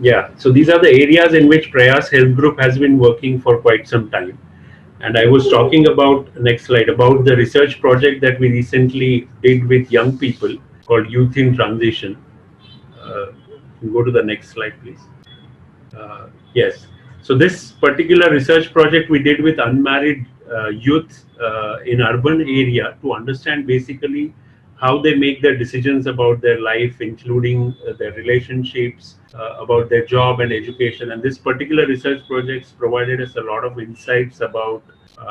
Yeah, so these are the areas in which Prayas Health Group has been working for quite some time. And I was talking about, next slide, about the research project that we recently did with young people called Youth in Transition. Go to the next slide, please. Yes. So this particular research project we did with unmarried youth in urban area to understand basically how they make their decisions about their life, including their relationships, about their job and education. And this particular research projects provided us a lot of insights about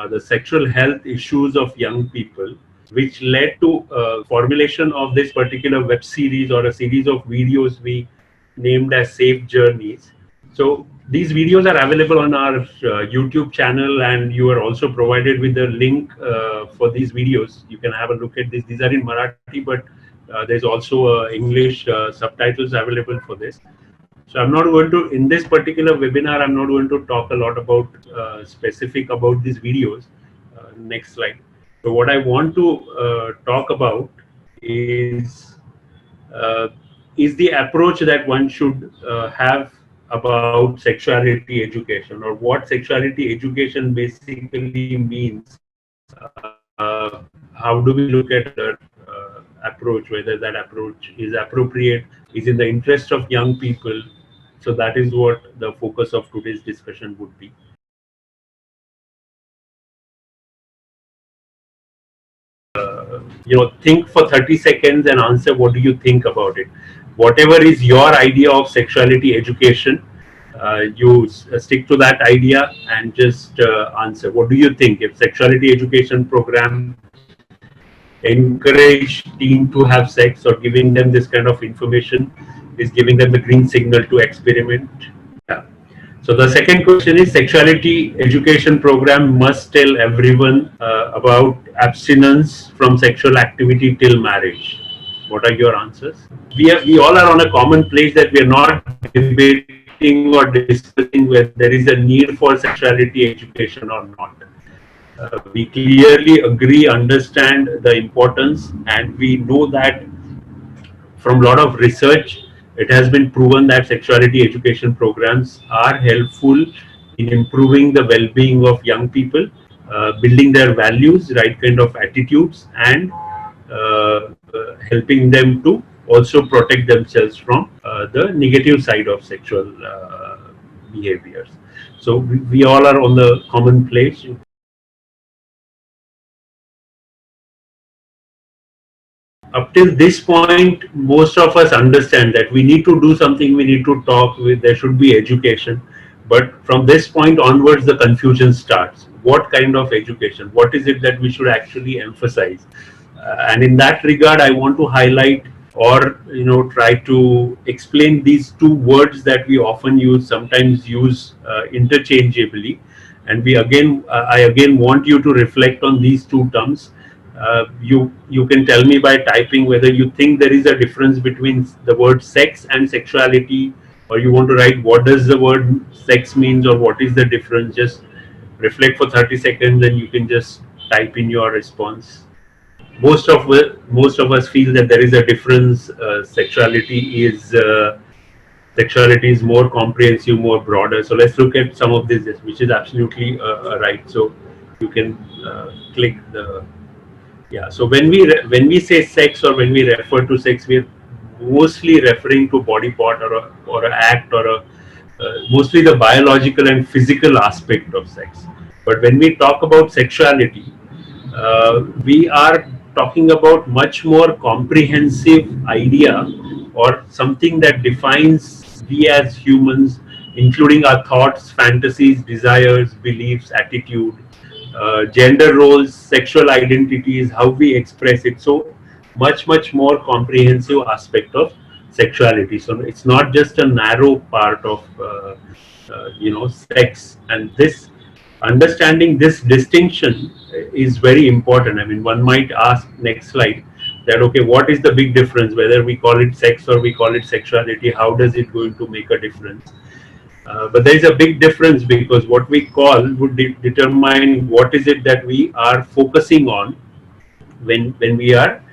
the sexual health issues of young people, which led to formulation of this particular web series or a series of videos we named as Safe Journeys. So these videos are available on our YouTube channel, and you are also provided with the link for these videos. You can have a look at this. These are in Marathi, but there's also English subtitles available for this. So I'm not going to, in this particular webinar, I'm not going to talk a lot about specific about these videos. Next slide. So what I want to talk about uh, is the approach that one should have about sexuality education, or what sexuality education basically means. How do we look at a particular approach, whether that approach is appropriate, is in the interest of young people. So that is what the focus of today's discussion would be. Think for 30 seconds and answer what do you think about it. Whatever is your idea of sexuality education, stick to that idea and just answer. What do you think if sexuality education program encourage teen to have sex, or giving them this kind of information is giving them the green signal to experiment? Yeah. So the second question is, sexuality education program must tell everyone about abstinence from sexual activity till marriage. What are your answers? We all are on a common place that we are not debating or discussing whether there is a need for sexuality education or not. We clearly agree, understand the importance, and we know that from a lot of research, it has been proven that sexuality education programs are helpful in improving the well-being of young people, building their values, right kind of attitudes, and helping them to also protect themselves from the negative side of sexual behaviors. So we all are on the common place. Up till this point, most of us understand that we need to do something, we need to talk with, there should be education. But from this point onwards, the confusion starts. What kind of education? What is it that we should actually emphasize? And in that regard, I want to highlight, or try to explain these two words that we often use, sometimes use interchangeably. And I again want you to reflect on these two terms. You can tell me by typing whether you think there is a difference between the word sex and sexuality, or you want to write what does the word sex means, or what is the difference. Just reflect for 30 seconds and you can just type in your response. Most of us feel that there is a difference. Sexuality is more comprehensive, more broader. So let's look at some of this, which is absolutely right. So you can click the, yeah. So when we say sex, or when we refer to sex, we're mostly referring to body part, or a act, or mostly the biological and physical aspect of sex. But when we talk about sexuality, we are talking about much more comprehensive idea, or something that defines we as humans, including our thoughts, fantasies, desires, beliefs, attitude, gender roles, sexual identities, how we express it. So much more comprehensive aspect of sexuality. So it's not just a narrow part of sex. And this understanding this distinction is very important. I mean, one might ask, next slide, that okay, what is the big difference whether we call it sex or we call it sexuality? How does it going to make a difference? But there is a big difference, because what we call would determine what is it that we are focusing on when we are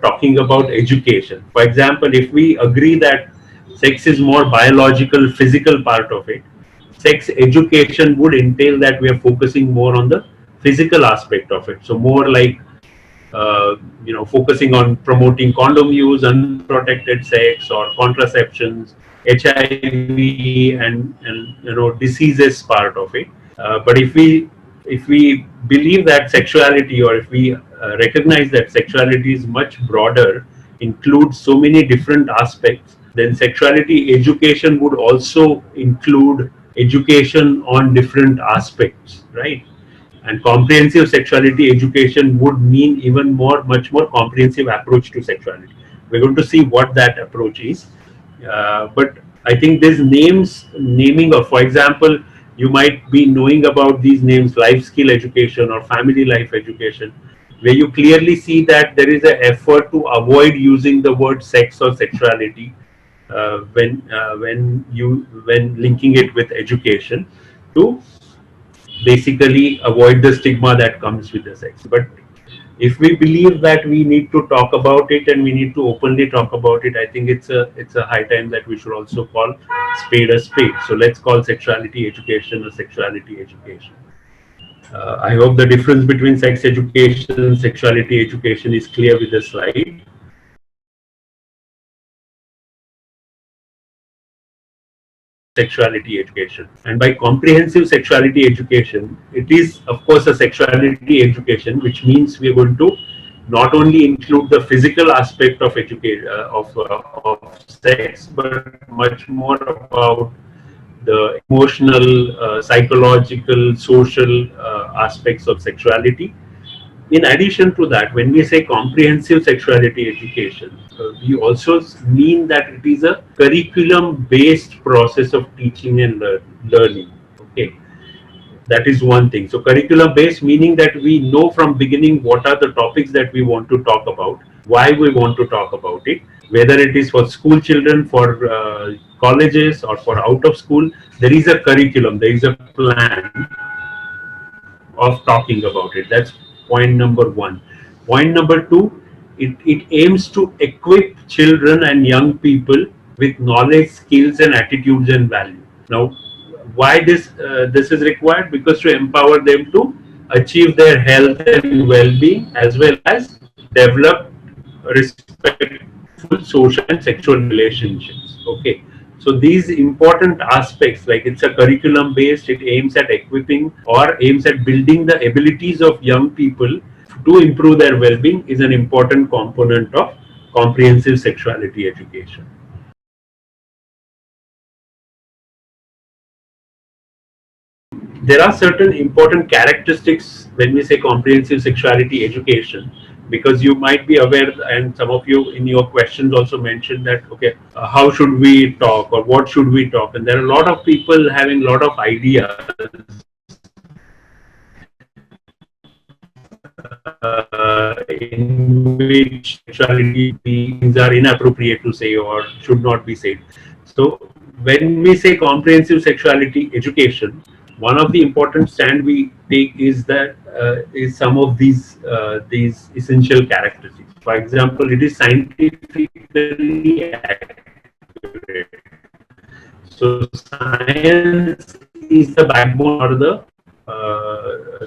talking about education. For example, if we agree that Sex is more biological, physical part of it. Sex education would entail that we are focusing more on the physical aspect of it. So more like uh, focusing on promoting condom use, unprotected sex, or contraceptions, HIV, and diseases part of it. But if we believe that sexuality, or if we recognize that sexuality is much broader, includes so many different aspects, then sexuality education would also include education on different aspects, right? And comprehensive sexuality education would mean even more, much more comprehensive approach to sexuality. We're going to see what that approach is. But I think these names, naming of, for example, you might be knowing about these names: life skill education or family life education, where you clearly see that there is an effort to avoid using the word sex or sexuality when linking it with education, to basically avoid the stigma that comes with the sex. But if we believe that we need to talk about it and we need to openly talk about it, I think it's a high time that we should also call spade a spade. So let's call sexuality education a sexuality education. I hope the difference between sex education and sexuality education is clear with the slide. Sexuality education. And by comprehensive sexuality education, it is, of course, a sexuality education, which means we are going to not only include the physical aspect of education of sex, but much more about the emotional, psychological, social aspects of sexuality. In addition to that, when we say comprehensive sexuality education, we also mean that it is a curriculum based process of teaching and learning. Okay, that is one thing. So curriculum based, meaning that we know from beginning what are the topics that we want to talk about, why we want to talk about it, whether it is for school children, for colleges, or for out of school. There is a curriculum, there is a plan of talking about it. That's point number one. Point number two, it aims to equip children and young people with knowledge, skills, and attitudes and value. Now, why this is required? Because to empower them to achieve their health and well-being, as well as develop respectful social and sexual relationships. Okay, so these important aspects, like it's a curriculum based, it aims at equipping or aims at building the abilities of young people to improve their well-being, is an important component of comprehensive sexuality education. There are certain important characteristics when we say comprehensive sexuality education, because you might be aware, and some of you in your questions also mentioned that, okay, how should we talk, or what should we talk, and there are a lot of people having a lot of ideas in which sexuality things are inappropriate to say or should not be said. So when we say comprehensive sexuality education, one of the important stand we take is that some of these essential characteristics. For example, it is scientifically accurate. So science is the backbone, or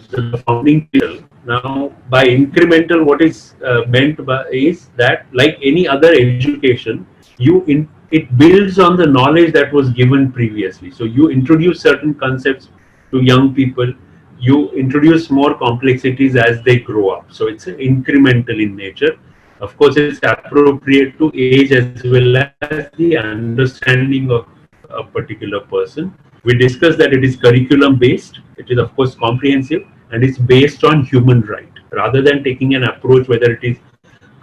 the founding pillar. Now, by incremental, what is meant by is that, like any other education, it builds on the knowledge that was given previously. So you introduce certain concepts to young people. You introduce more complexities as they grow up. So it's incremental in nature. Of course, it's appropriate to age as well as the understanding of a particular person. We discussed that it is curriculum based, it is of course comprehensive, and it's based on human right, rather than taking an approach whether it is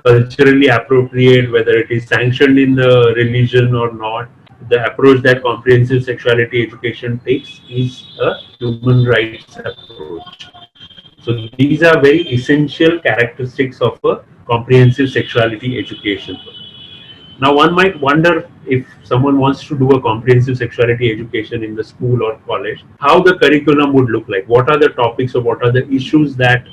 culturally appropriate, whether it is sanctioned in the religion or not. The approach that comprehensive sexuality education takes is a human rights approach. So these are very essential characteristics of a comprehensive sexuality education. Now, one might wonder, if someone wants to do a comprehensive sexuality education in the school or college, how the curriculum would look like. What are the topics, or what are the issues that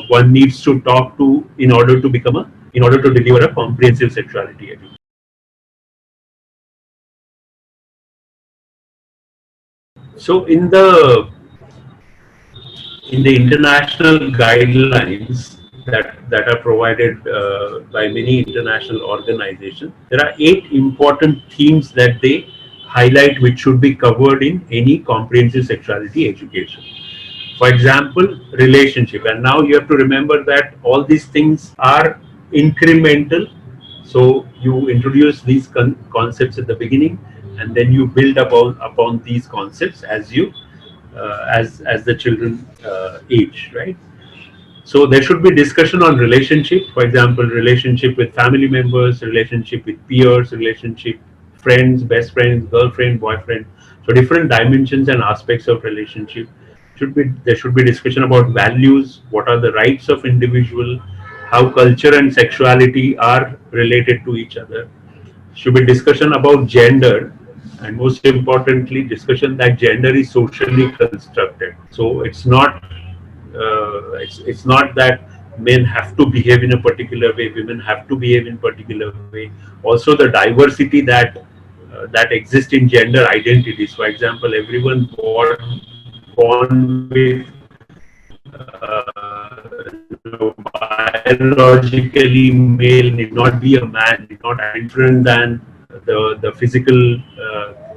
one needs to talk to in order to deliver a comprehensive sexuality education? So in the international guidelines that are provided by many international organizations, there are 8 important themes that they highlight which should be covered in any comprehensive sexuality education. For example, relationship. And now you have to remember that all these things are incremental. So you introduce these concepts at the beginning, and then you build upon these concepts as you as the children age, right? So there should be discussion on relationship, for example, relationship with family members, relationship with peers, relationship, friends, best friends, girlfriend, boyfriend. So different dimensions and aspects of relationship should be there. Should be discussion about values, what are the rights of individual, how culture and sexuality are related to each other. Should be discussion about gender, and most importantly discussion that gender is socially constructed. So it's not that men have to behave in a particular way, women have to behave in particular way. Also the diversity that exists in gender identities. For example, everyone born with biologically male need not be a man, need not act different than the physical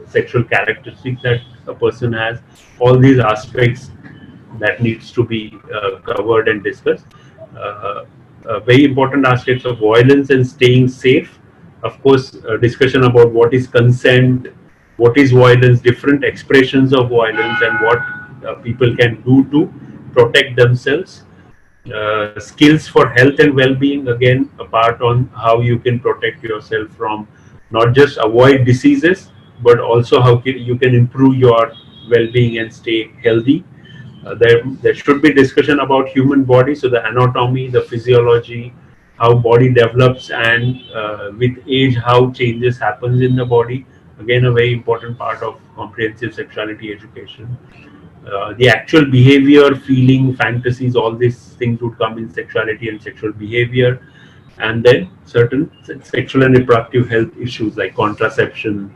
sexual characteristics that a person has. All these aspects that needs to be covered and discussed. Uh, Very important aspects of violence and staying safe. Of course, discussion about what is consent, what is violence, different expressions of violence, and what people can do to protect themselves. Skills for health and well-being, again a part on how you can protect yourself from not just avoid diseases, but also how you can improve your well-being and stay healthy. There should be discussion about human body, so the anatomy, the physiology, how body develops, and with age how changes happens in the body. Again, a very important part of comprehensive sexuality education. The actual behavior, feeling, fantasies, all these things would come in sexuality and sexual behavior. And then certain sexual and reproductive health issues like contraception,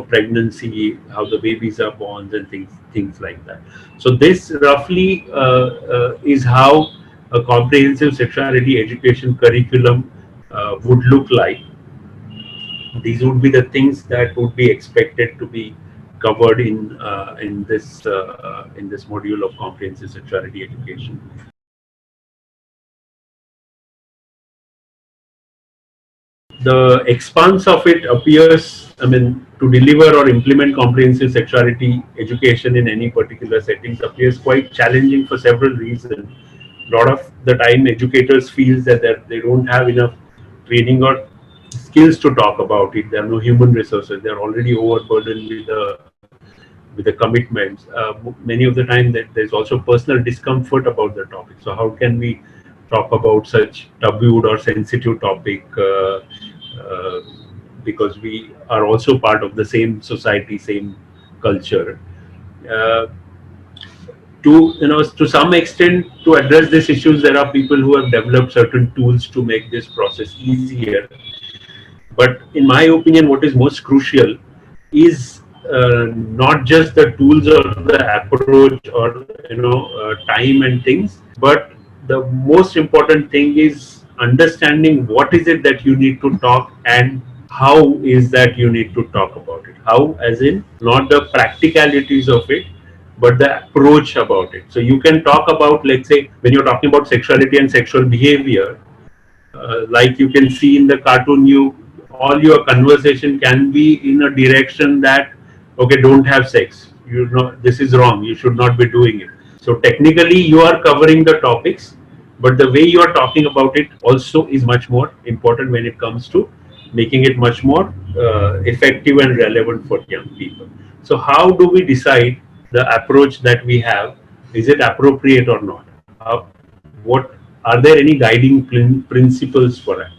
pregnancy, how the babies are born, and things like that. So this roughly is how a comprehensive sexuality education curriculum would look like. These would be the things that would be expected to be covered in this module of comprehensive sexuality education. The expanse of it appears, I mean, to deliver or implement comprehensive sexuality education in any particular settings appears quite challenging for several reasons. A lot of the time, educators feel that they don't have enough training or skills to talk about it. There are no human resources. They're already overburdened with the commitments. Many of the time, that there's also personal discomfort about the topic. So how can we talk about such tabooed or sensitive topic? Uh, because we are also part of the same society, same culture. Uh, to some extent, to address these issues, there are people who have developed certain tools to make this process easier. But in my opinion, what is most crucial is not just the tools or the approach or time and things, but the most important thing is understanding what is it that you need to talk, and how is that you need to talk about it. How, as in not the practicalities of it, but the approach about it. So you can talk about, let's say, when you're talking about sexuality and sexual behavior, like you can see in the cartoon, you all your conversation can be in a direction that, okay, don't have sex, you know this is wrong, you should not be doing it. So technically you are covering the topics, but the way you are talking about it also is much more important when it comes to making it much more effective and relevant for young people. So how do we decide the approach that we have, is it appropriate or not? What are there any guiding principles for that?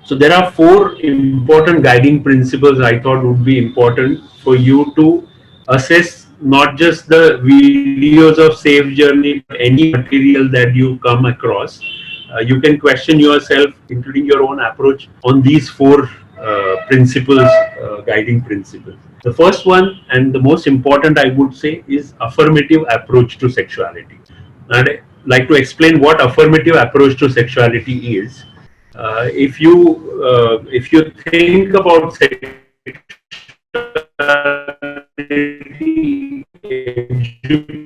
So there are 4 important guiding principles I thought would be important for you to assess not just the videos of safe journey, but any material that you come across. You can question yourself, including your own approach, on these four principles, guiding principles. The first one, and the most important, I would say, is affirmative approach to sexuality. And I'd like to explain what affirmative approach to sexuality is. If you think about sexuality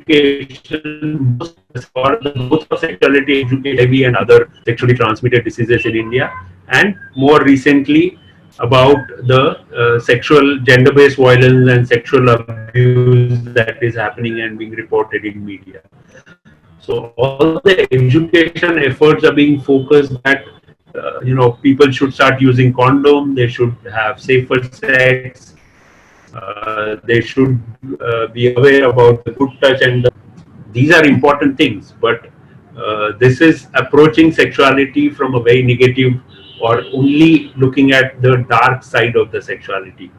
education, most of sexuality education heavy and other sexually transmitted diseases in India, and more recently about the sexual gender-based violence and sexual abuse that is happening and being reported in media. So all the education efforts are being focused that people should start using condom, they should have safer sex, they should be aware about the good touch, and these are important things. But this is approaching sexuality from a very negative, or only looking at the dark side of the sexuality.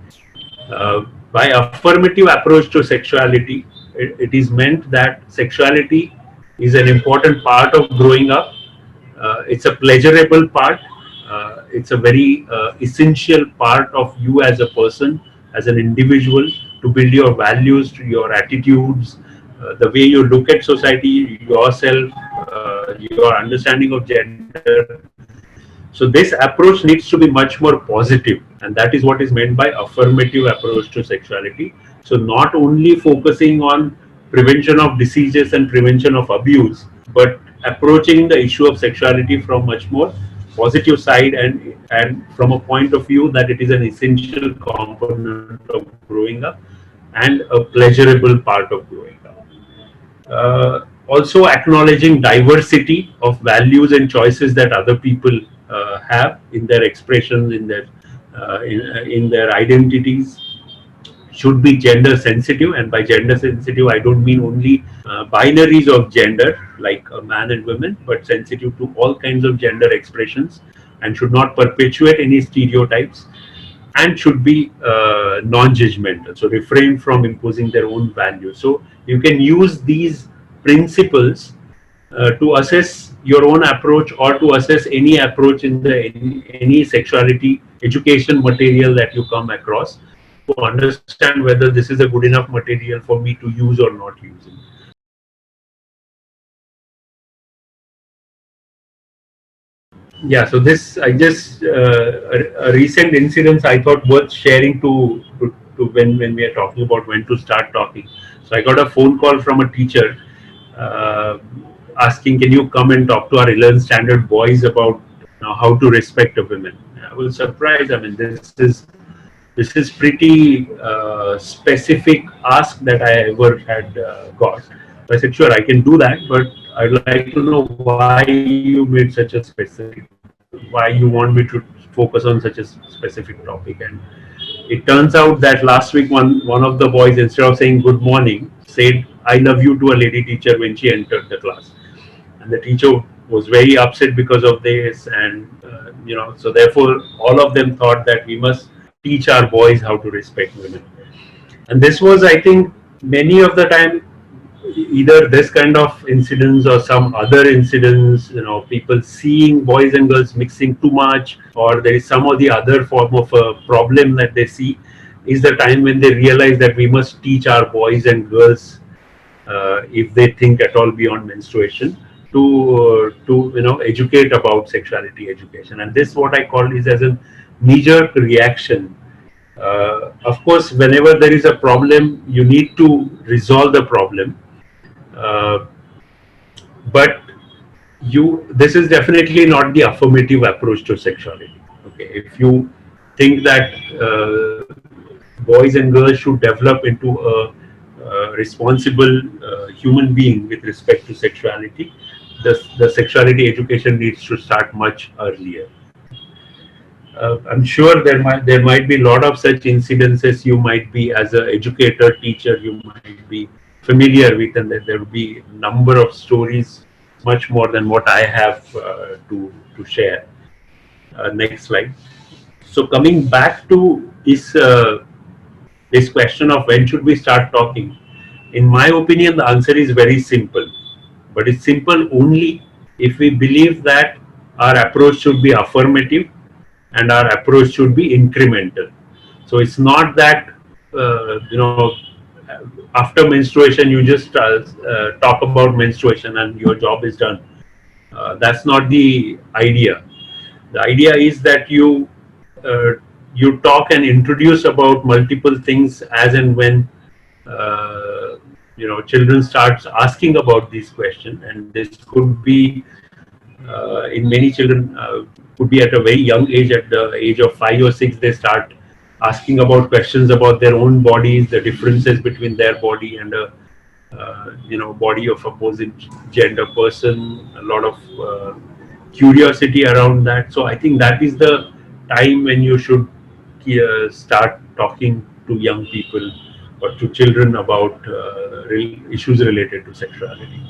Uh, by affirmative approach to sexuality, it is meant that sexuality is an important part of growing up. It's a pleasurable part. It's a very essential part of you as a person, as an individual, to build your values, to your attitudes, the way you look at society, yourself, your understanding of gender. So this approach needs to be much more positive, and that is what is meant by affirmative approach to sexuality. So not only focusing on prevention of diseases and prevention of abuse, but approaching the issue of sexuality from much more positive side, and from a point of view that it is an essential component of growing up and a pleasurable part of growing up. Also acknowledging diversity of values and choices that other people have in their expressions, in their identities, should be gender sensitive. And by gender sensitive, I don't mean only binaries of gender like man and women, but sensitive to all kinds of gender expressions, and should not perpetuate any stereotypes, and should be non-judgmental, so refrain from imposing their own values. So you can use these principles to assess your own approach, or to assess any approach in any sexuality education material that you come across, to understand whether this is a good enough material for me to use or not use it. Yeah, so this I just a recent incidents I thought worth sharing to when we are talking about when to start talking. So I got a phone call from a teacher uh, asking, can you come and talk to our 11th standard boys about how to respect a woman. I was surprised. I mean, this is pretty specific ask that I ever had got. So I said, sure, I can do that, but I'd like to know why you made such a specific, why you want me to focus on such a specific topic. And it turns out that last week one of the boys, instead of saying good morning, said I love you to a lady teacher when she entered the class, and the teacher was very upset because of this. And so therefore all of them thought that we must teach our boys how to respect women. And this was, I think, many of the time either this kind of incidents or some other incidents, people seeing boys and girls mixing too much, or there is some or the other form of a problem that they see, is the time when they realize that we must teach our boys and girls, if they think at all beyond menstruation, to educate about sexuality education. And this, what I call, is as a knee-jerk reaction. Of course, whenever there is a problem, you need to resolve the problem. Uh, but this is definitely not the affirmative approach to sexuality. Okay, if you think that boys and girls should develop into a responsible human being with respect to sexuality, the sexuality education needs to start much earlier. I'm sure there might be a lot of such incidences you might be, as an educator, teacher, you might be familiar with, and that there will be a number of stories, much more than what I have to share. Next slide. So coming back to this question of when should we start talking, in my opinion, the answer is very simple. But it's simple only if we believe that our approach should be affirmative, and our approach should be incremental. So it's not that after menstruation you just talk about menstruation and your job is done. That's not the idea. The idea is that uh, you talk and introduce about multiple things as and when children starts asking about these questions, and this could be in many children could be at a very young age. At the age of 5 or 6 they start asking about questions about their own bodies, the differences between their body and a body of opposite gender person. A lot of curiosity around that. So I think that is the time when you should start talking to young people or to children about issues related to sexuality.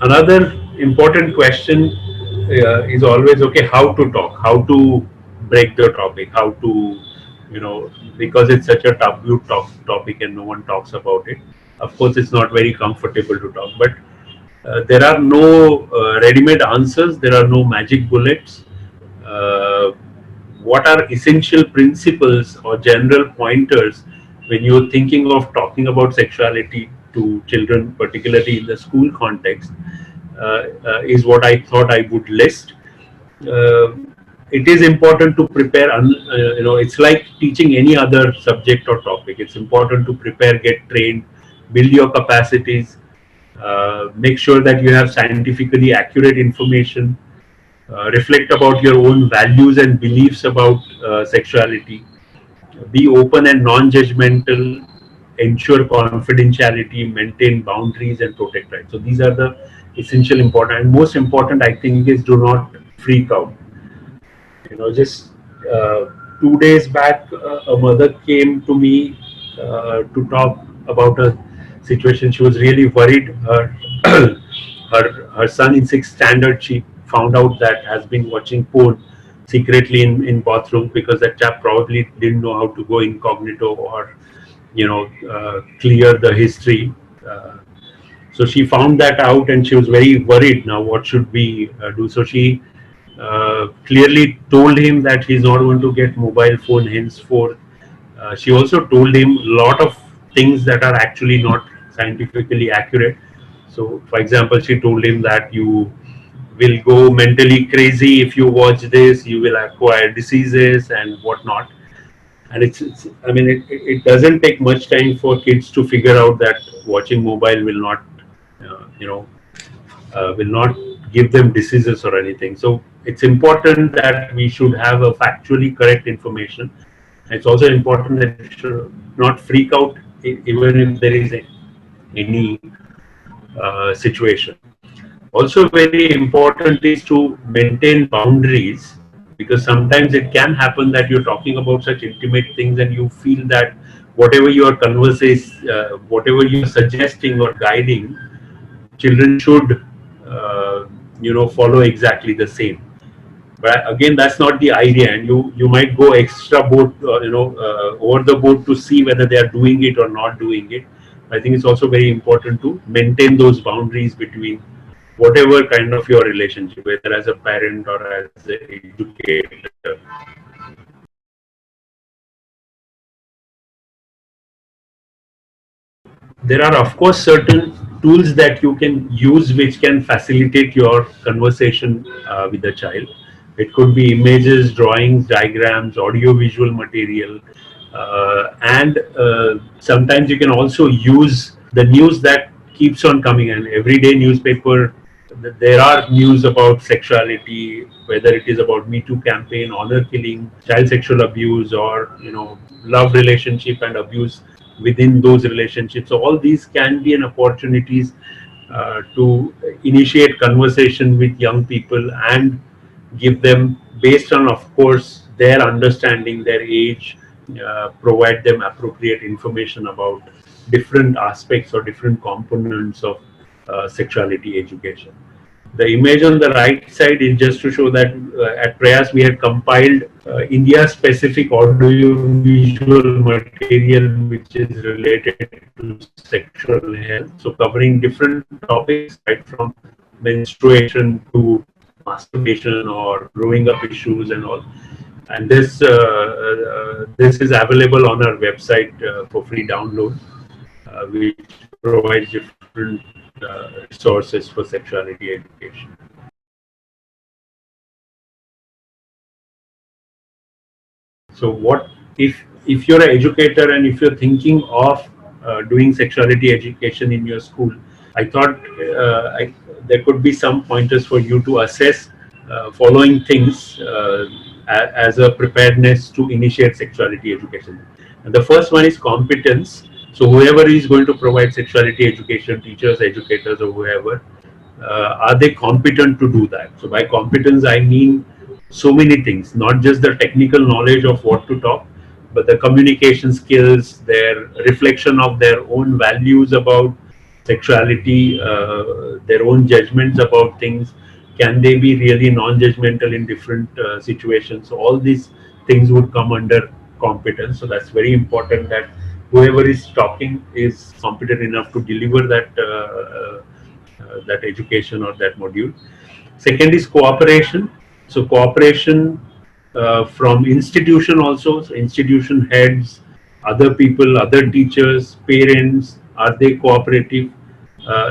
Another important question is always, okay, how to talk, how to break the topic, how to, because it's such a taboo topic and no one talks about it. Of course, it's not very comfortable to talk, but there are no ready-made answers. There are no magic bullets. Uh, what are essential principles or general pointers when you're thinking of talking about sexuality to children, particularly in the school context, is what I thought I would list. Uh, it is important to prepare. It's like teaching any other subject or topic. It's important to prepare, get trained, build your capacities, make sure that you have scientifically accurate information, reflect about your own values and beliefs about sexuality, be open and non-judgmental, ensure confidentiality, maintain boundaries, and protect rights. So these are the essential important, and most important I think is do not freak out. Just uh, 2 days back, a mother came to me to talk about a situation. She was really worried. Her son in sixth standard, she found out that has been watching porn secretly in bathroom, because that chap probably didn't know how to go incognito or clear the history. So she found that out and she was very worried. Now what should we do? So she clearly told him that he's not going to get mobile phone henceforth. She also told him a lot of things that are actually not scientifically accurate. So for example, she told him that you will go mentally crazy if you watch this, you will acquire diseases and whatnot. And it's I mean, it doesn't take much time for kids to figure out that watching mobile will not uh, you know will not give them diseases or anything. So it's important that we should have a factually correct information. It's also important that we should not freak out even if there is any situation. Also, very important is to maintain boundaries, because sometimes it can happen that you're talking about such intimate things and you feel that whatever your conversation, whatever you're suggesting or guiding, children should follow exactly the same. But again, that's not the idea, and you might go extra board, over the board to see whether they are doing it or not doing it. I think it's also very important to maintain those boundaries between whatever kind of your relationship, whether as a parent or as an educator. There are of course certain tools that you can use which can facilitate your conversation with the child. It could be images, drawings, diagrams, audio visual material, and sometimes you can also use the news that keeps on coming in. Everyday newspaper, there are news about sexuality, whether it is about Me Too campaign, honor killing, child sexual abuse, or love relationship and abuse within those relationships. So all these can be an opportunities to initiate conversation with young people and give them, based on of course their understanding, their age, provide them appropriate information about different aspects or different components of sexuality education. The image on the right side is just to show that at Prayas we had compiled India specific audiovisual material which is related to sexual health. So covering different topics right from menstruation to masturbation or growing up issues and all. And this is available on our website for free download, which provides different resources for sexuality education. So what if you're an educator and if you're thinking of doing sexuality education in your school, I thought there could be some pointers for you to assess following things as a preparedness to initiate sexuality education. And the first one is competence. So whoever is going to provide sexuality education, teachers, educators, or whoever, are they competent to do that? So by competence, I mean so many things, not just the technical knowledge of what to talk, but the communication skills, their reflection of their own values about sexuality, their own judgments about things. Can they be really non-judgmental in different situations? So all these things would come under competence. So that's very important that whoever is talking is competent enough to deliver that education or that module. Second is cooperation. So cooperation from institution also, so institution heads, other people, other teachers, parents, are they cooperative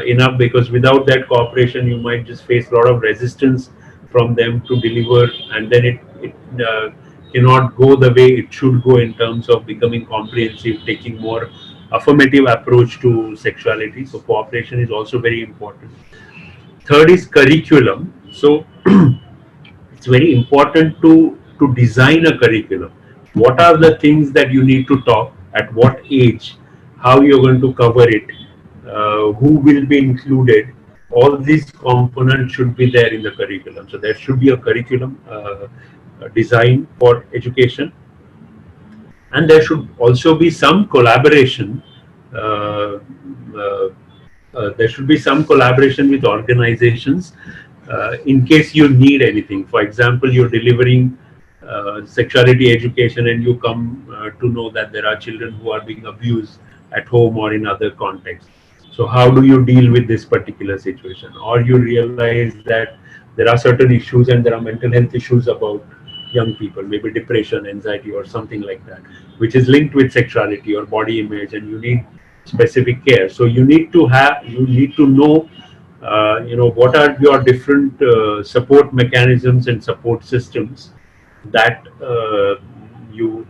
enough? Because without that cooperation, you might just face a lot of resistance from them to deliver, and then it cannot go the way it should go in terms of becoming comprehensive, taking more affirmative approach to sexuality. So cooperation is also very important. Third is curriculum. So it's very important to design a curriculum. What are the things that you need to talk at what age, how you're going to cover it, who will be included. All these components should be there in the curriculum. So there should be a curriculum design for education, and there should also be some collaboration. Uh, uh, there should be some collaboration with organizations in case you need anything. For example, you're delivering sexuality education and you come to know that there are children who are being abused at home or in other contexts. So how do you deal with this particular situation? Or you realize that there are certain issues and there are mental health issues about young people, maybe depression, anxiety, or something like that, which is linked with sexuality or body image, and you need specific care. So you need to know what are your different support mechanisms and support systems that you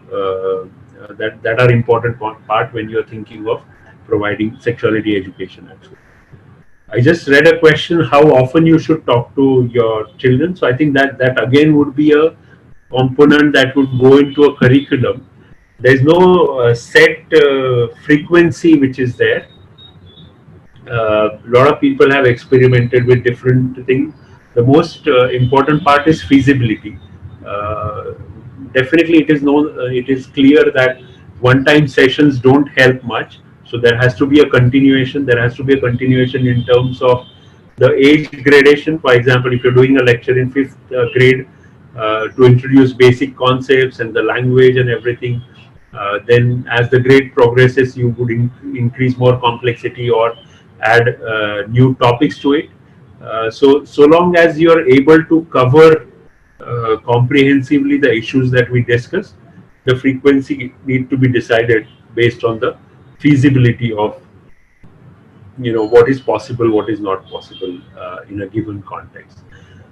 that are important part when you're thinking of providing sexuality education at school. I just read a question how often you should talk to your children. So I think that again would be a component that would go into a curriculum. There's no set frequency which is there. A lot of people have experimented with different things. The most important part is feasibility. Uh, Definitely, it is clear that one-time sessions don't help much. So there has to be a continuation. There has to be a continuation in terms of the age gradation. For example, if you're doing a lecture in fifth grade to introduce basic concepts and the language and everything, then as the grade progresses, you would increase more complexity or add new topics to it. So long as you are able to cover comprehensively the issues that we discussed, the frequency need to be decided based on the feasibility of what is possible, what is not possible in a given context.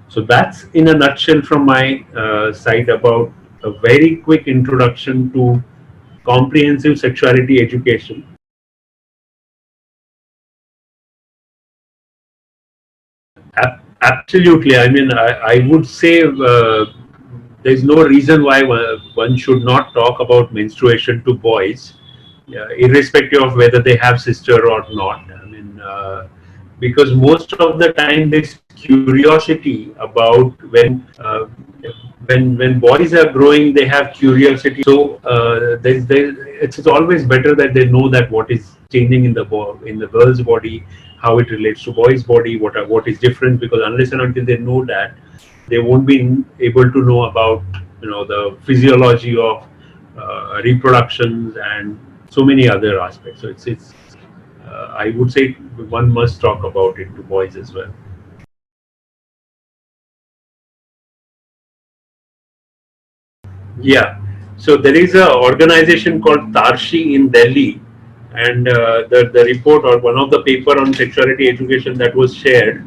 So that's in a nutshell from my side about a very quick introduction to comprehensive sexuality education. Absolutely. I mean, I would say there's no reason why one should not talk about menstruation to boys, irrespective of whether they have sister or not. I mean, because most of the time this curiosity about when boys are growing, they have curiosity. So it's always better that they know that what is changing in the girl's body, how it relates to boy's body, what is different. Because unless and until they know that, they won't be able to know about the physiology of reproductions and so many other aspects. So it's I would say one must talk about it to boys as well. Yeah. So there is a organization called Tarshi in Delhi, and the report or one of the paper on sexuality education that was shared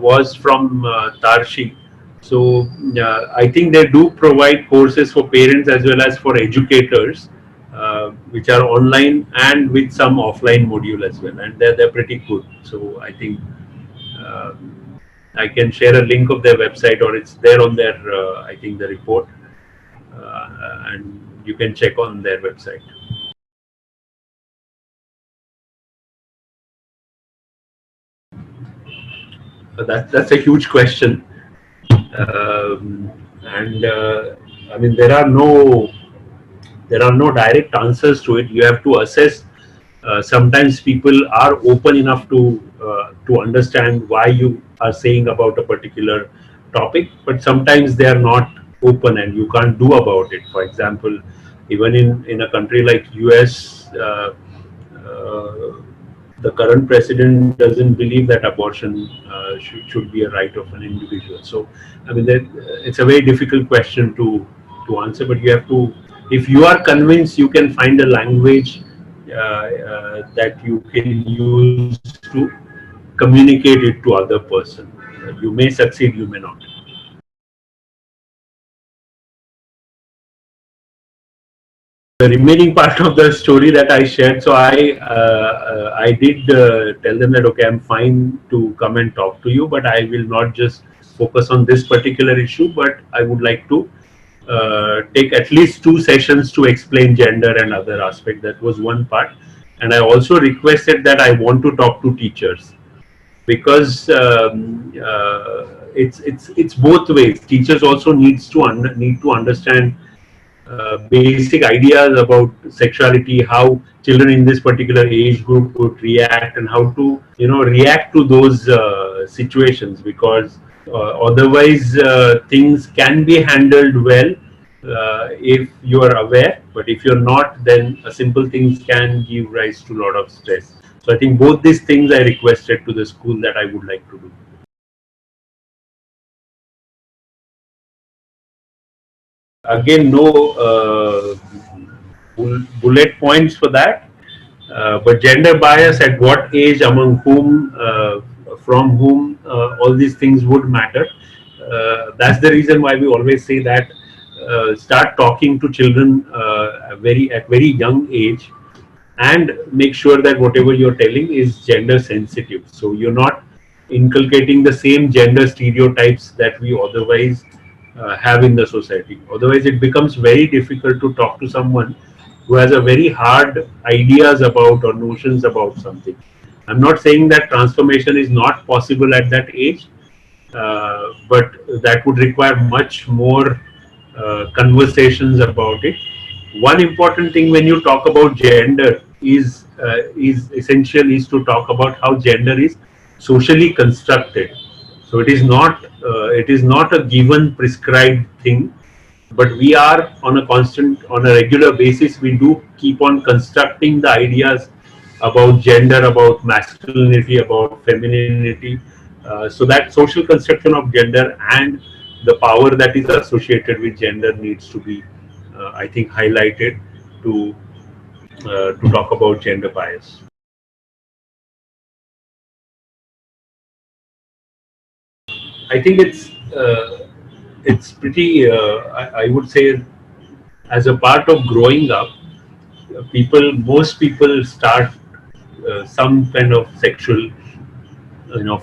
was from Tarshi. So I think they do provide courses for parents as well as for educators, which are online and with some offline module as well, and they're pretty good. So I think uh, I can share a link of their website, or it's there on their I think the report, and you can check on their website. That's a huge question, and I mean there are no direct answers to it. You have to assess. Sometimes people are open enough to understand why you are saying about a particular topic, but sometimes they are not open, and you can't do about it. For example, even in a country like US, uh, the current president doesn't believe that abortion should be a right of an individual. So, I mean, it's a very difficult question to answer. But you have to, if you are convinced, you can find a language that you can use to communicate it to other person. You may succeed, you may not. The remaining part of the story that I shared. So I did tell them that okay, I'm fine to come and talk to you, but I will not just focus on this particular issue, but I would like to take at least 2 sessions to explain gender and other aspects. That was one part, and I also requested that I want to talk to teachers because it's both ways. Teachers also need to understand basic ideas about sexuality, how children in this particular age group would react, and how to react to those situations. Because otherwise, things can be handled well if you are aware, but if you're not, then simple things can give rise to a lot of stress. So I think both these things I requested to the school that I would like to do. Again, no bullet points for that. But gender bias at what age, among whom, from whom, all these things would matter. That's the reason why we always say that start talking to children at very young age, and make sure that whatever you're telling is gender sensitive. So you're not inculcating the same gender stereotypes that we otherwise have in the society. Otherwise, it becomes very difficult to talk to someone who has a very hard ideas about or notions about something. I'm not saying that transformation is not possible at that age, but that would require much more conversations about it. One important thing when you talk about gender is essential is to talk about how gender is socially constructed. So it is not a given prescribed thing, but we are on a regular basis, we do keep on constructing the ideas about gender, about masculinity, about femininity. So that social construction of gender and the power that is associated with gender needs to be I think highlighted to to talk about gender bias. I think it's pretty I would say, as a part of growing up, most people start some kind of sexual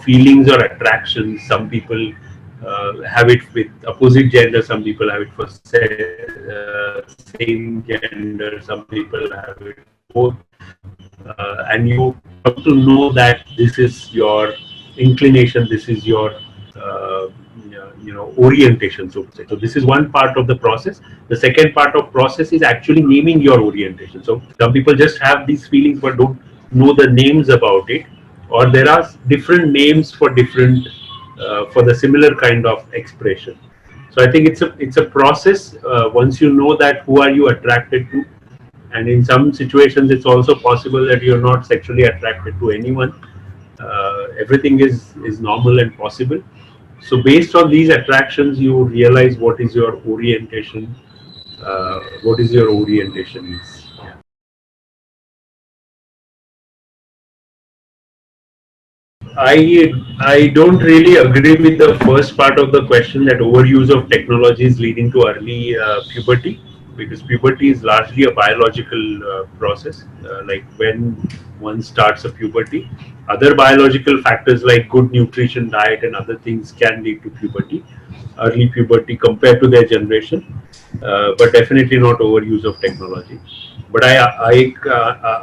feelings or attractions. Some people have it with opposite gender, some people have it for same gender, some people have it both, and you come to know that this is your inclination, this is your uh, orientation, so to say. So this is one part of the process. The second part of process is actually naming your orientation. So some people just have these feelings but don't know the names about it, or there are different names for different for the similar kind of expression. So I think it's a process. Once you know that, who are you attracted to, and in some situations it's also possible that you're not sexually attracted to anyone. Everything is normal and possible. So based on these attractions, you realize what is your orientation is. I don't really agree with the first part of the question, that overuse of technology is leading to early puberty, because puberty is largely a biological process. Like when one starts a puberty, other biological factors like good nutrition, diet, and other things can lead to early puberty compared to their generation, but definitely not overuse of technology. But I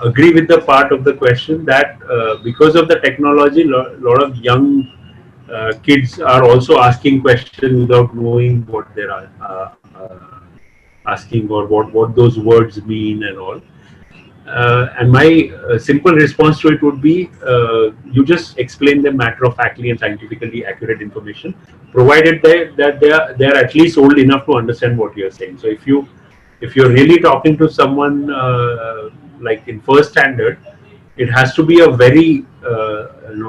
agree with the part of the question that because of the technology, lot of young kids are also asking questions without knowing what they're asking, or what those words mean and all. And my simple response to it would be, you just explain them matter of factly and scientifically accurate information, provided that they are at least old enough to understand what you're saying. So if you're really talking to someone like in first standard, it has to be a very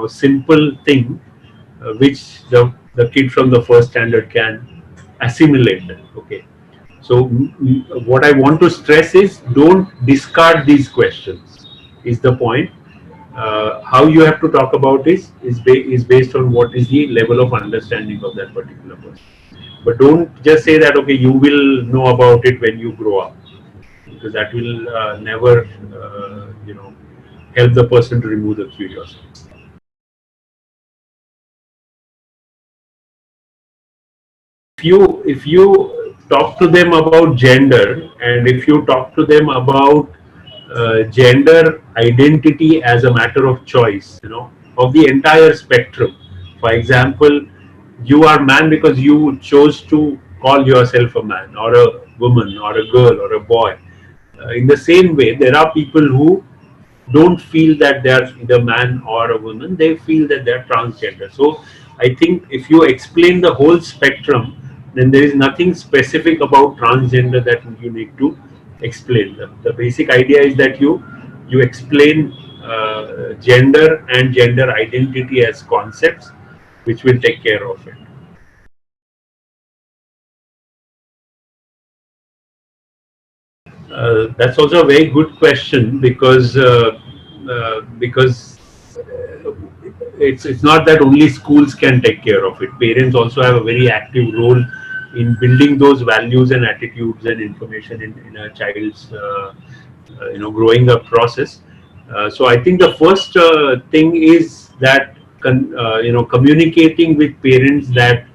simple thing, which the kid from the first standard can assimilate. Okay, so what I want to stress is, don't discard these questions. Is the point? How you have to talk about is based on what is the level of understanding of that particular person. But don't just say that, okay, you will know about it when you grow up, because that will never help the person to remove the curiosity. If you talk to them about gender, and if you talk to them about gender identity as a matter of choice, of the entire spectrum. For example, you are man because you chose to call yourself a man, or a woman, or a girl, or a boy. In the same way, there are people who don't feel that they are either man or a woman, they feel that they are transgender. So I think if you explain the whole spectrum, then there is nothing specific about transgender that you need to explain. The basic idea is that you explain gender and gender identity as concepts, which will take care of it. That's also a very good question, because it's not that only schools can take care of it. Parents also have a very active role in building those values and attitudes and information in a child's growing up process. So I think the first thing is that communicating with parents that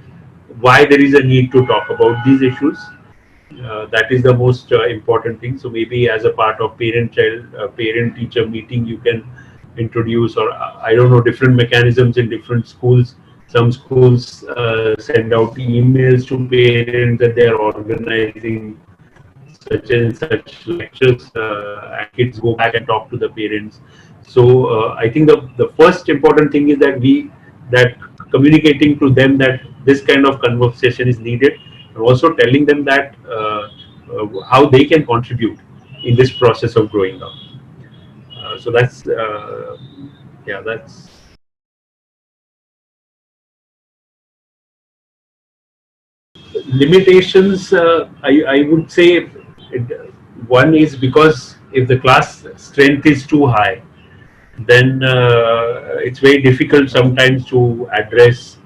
why there is a need to talk about these issues. That is the most important thing. So maybe as a part of parent teacher meeting, you can introduce, or I don't know, different mechanisms in different schools. Some schools send out emails to parents that they are organizing such and such lectures, and kids go back and talk to the parents. So I think the first important thing is that communicating to them that this kind of conversation is needed, and also telling them that how they can contribute in this process of growing up. So that's yeah, that's limitations. I would say one is because if the class strength is too high, then it's very difficult sometimes to address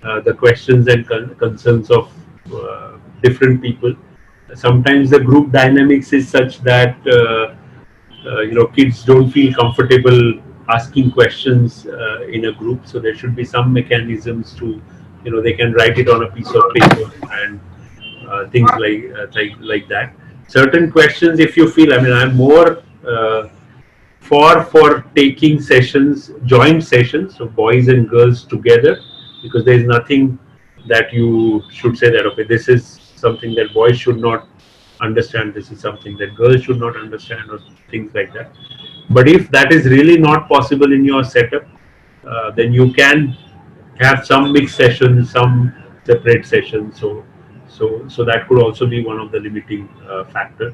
the questions and concerns of different people. Sometimes the group dynamics is such that kids don't feel comfortable asking questions in a group, so there should be some mechanisms to, they can write it on a piece of paper, and things like that. Certain questions, if you feel, I mean, I'm more for taking sessions, joint sessions, so boys and girls together, because there is nothing that you should say that okay, this is something that boys should not understand, this is something that girls should not understand, or things like that. But if that is really not possible in your setup, then you can have some mixed sessions, some separate sessions. So that could also be one of the limiting factor.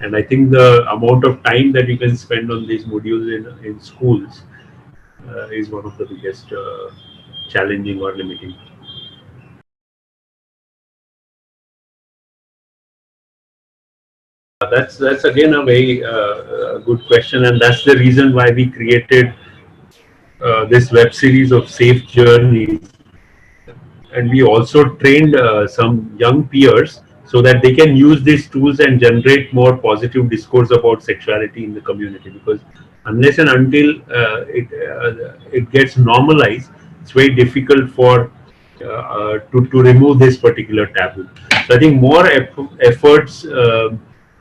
And I think the amount of time that you can spend on these modules in schools is one of the biggest challenging or limiting. That's again a very good question, and that's the reason why we created this web series of safe journeys. And we also trained some young peers so that they can use these tools and generate more positive discourse about sexuality in the community, because unless and until it gets normalized, it's very difficult for to remove this particular taboo. So I think more efforts,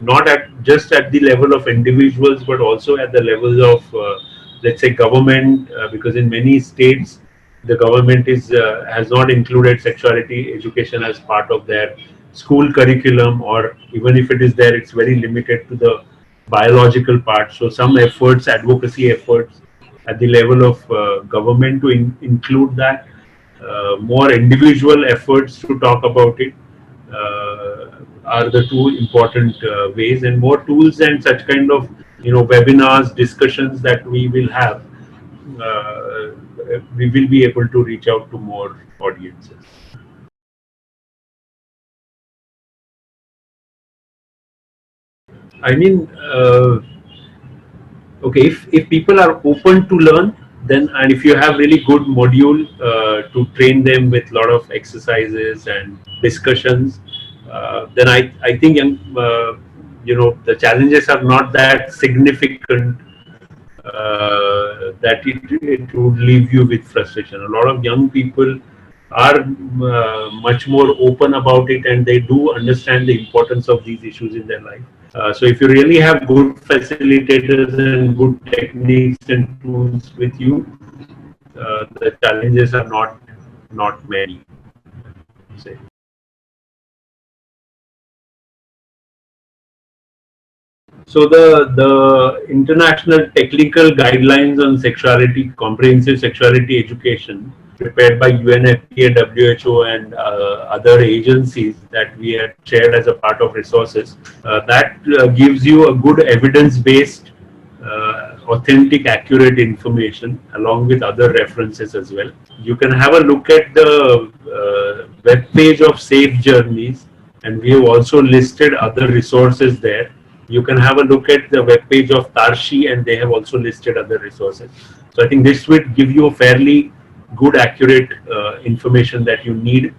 not at just at the level of individuals, but also at the levels of let's say government, because in many states the government is has not included sexuality education as part of their school curriculum, or even if it is there, it's very limited to the biological part. So some efforts, advocacy efforts at the level of government to include that, more individual efforts to talk about it, are the two important ways. And more tools and such kind of webinars, discussions that we will have, uh, we will be able to reach out to more audiences. I mean, okay, if people are open to learn, then, and if you have really good module to train them with a lot of exercises and discussions, then I think the challenges are not that significant that it would leave you with frustration. A lot of young people are much more open about it, and they do understand the importance of these issues in their life. So if you really have good facilitators and good techniques and tools with you, the challenges are not many. Say. So the international technical guidelines on sexuality, comprehensive sexuality education, prepared by UNFPA, WHO, and other agencies that we had shared as a part of resources, that gives you a good evidence-based, authentic, accurate information along with other references as well. You can have a look at the web page of Safe Journeys, and we have also listed other resources there. You can have a look at the web page of Tarshi, and they have also listed other resources. So I think this would give you a fairly good, accurate information that you need